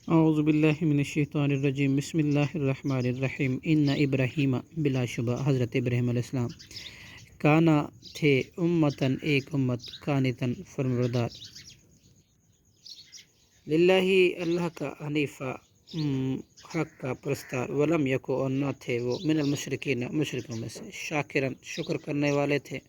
اعوذ باللہ من الشیطان الرجیم بسم اللہ الرحمن الرحیم ان ابراہیم بلا شبہ حضرت ابراہیم علیہ السلام کانا تھے امتاً ایک امت قانتاً فرمانبردار للہ اللہ کا حنیفہ حق کا پرستار ولم یکو اور نہ تھے وہ من المشرکین مشرکوں میں سے شاکرن شکر کرنے والے تھے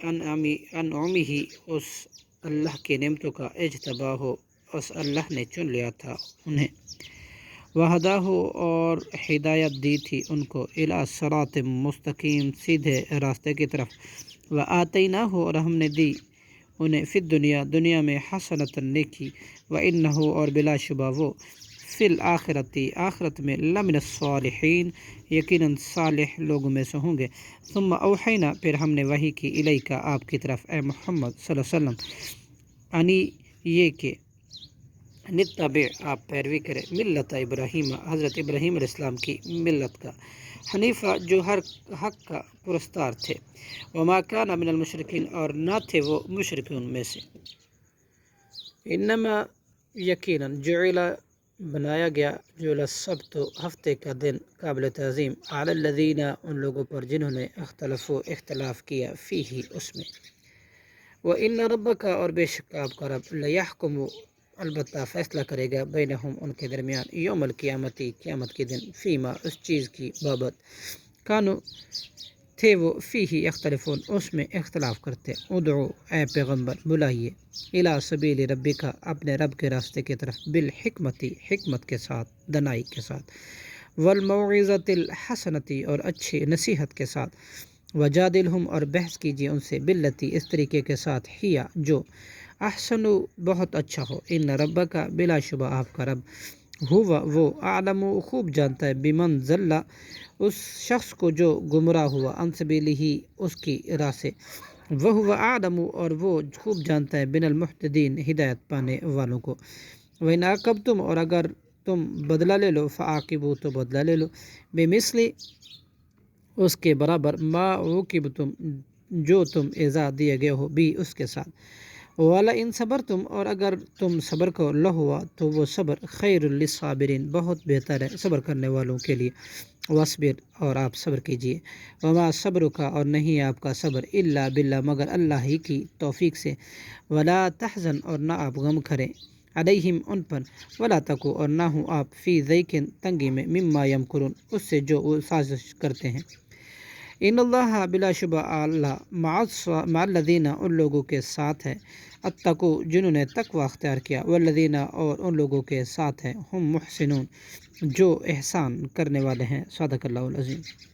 انعمہ اس اللہ کی نعمتوں کا اجتبا ہو اس اللہ نے چن لیا تھا انہیں وہدہ ہو اور ہدایت دی تھی ان کو الی صراط مستقیم سیدھے راستے کی طرف وآتیناہ ہو اور ہم نے دی انہیں فی دنیا میں حسنۃ نیکی وانہ اور بلا شبہ وہ فی الآخرتی آخرت میں لمن الصالحین یقیناً صالح لوگوں میں سے ہوں گے ثم اوحینا پھر ہم نے وحی کی الیک آپ کی طرف اے محمد صلی اللہ علیہ وسلم انی یہ کہ نتبع آپ پیروی کریں ملت ابراہیم حضرت ابراہیم علیہ السلام کی ملت کا حنیفہ جو ہر حق کا پرستار تھے وما کان من المشرکین اور نہ تھے وہ مشرکون میں سے انما یقیناً جعل بنایا گیا جو السبت ہفتے کا دن قابل تعظیم علی الذین ان لوگوں پر جنہوں نے اختلاف کیا فیہ اس میں وَإِنَّ رَبَّكَ اور بے شک آپ کا رب لَيَحْكُمُ البتہ فیصلہ کرے گا بینہم ان کے درمیان یوم القیامتی قیامت کے دن فیما اس چیز کی بابت کانو تھے وہ فیہ اختلفون اس میں اختلاف کرتے ادعو اے پیغمبر بلائیے الی سبیل ربک اپنے رب کے راستے کی طرف بالحکمتی حکمت کے ساتھ دنائی کے ساتھ والموعظۃ الحسنتی اور اچھی نصیحت کے ساتھ وجادلہم اور بحث کیجیے ان سے باللتی اس طریقے کے ساتھ ہیا جو احسن بہت اچھا ہو ان ربک بلا شبہ آپ کا رب ہوا وہ اعلم خوب جانتا ہے بمن ضل اس شخص کو جو گمراہ ہوا عن سبیلہ اس کی راہ سے وہو اعلم اور وہ خوب جانتا ہے بن المہتدین ہدایت پانے والوں کو وَإِنْ عَاقَبْتُمْ اور اگر تم بدلہ لے لو فعاقبوا تو بدلہ لے لو بمثل اس کے برابر ما عوقبتم جو تم ایذا دیے گئے ہو بھی اس کے ساتھ وَلَئِن صَبَرْتُمْ اور اگر تم صبر کرو لہوا تو وہ صبر خیر للصابرین بہت بہتر ہے صبر کرنے والوں کے لیے وَاصْبِرْ اور آپ صبر کیجیے وما صبرک اور نہیں آپ کا صبر الا باللہ مگر اللہ ہی کی توفیق سے ولا تحزن اور نہ آپ غم کریں علیہم ان پر ولا تکو اور نہ ہوں آپ فی ضیق تنگی میں مما یمکرون اس سے جو وہ سازش کرتے ہیں ان اللہ بلا شبہ اللہ مع الذین ان لوگوں کے ساتھ ہے اتقوا جنہوں نے تقوی اختیار کیا والذین اور ان لوگوں کے ساتھ ہیں ہم محسنون جو احسان کرنے والے ہیں صدق اللہ العظیم۔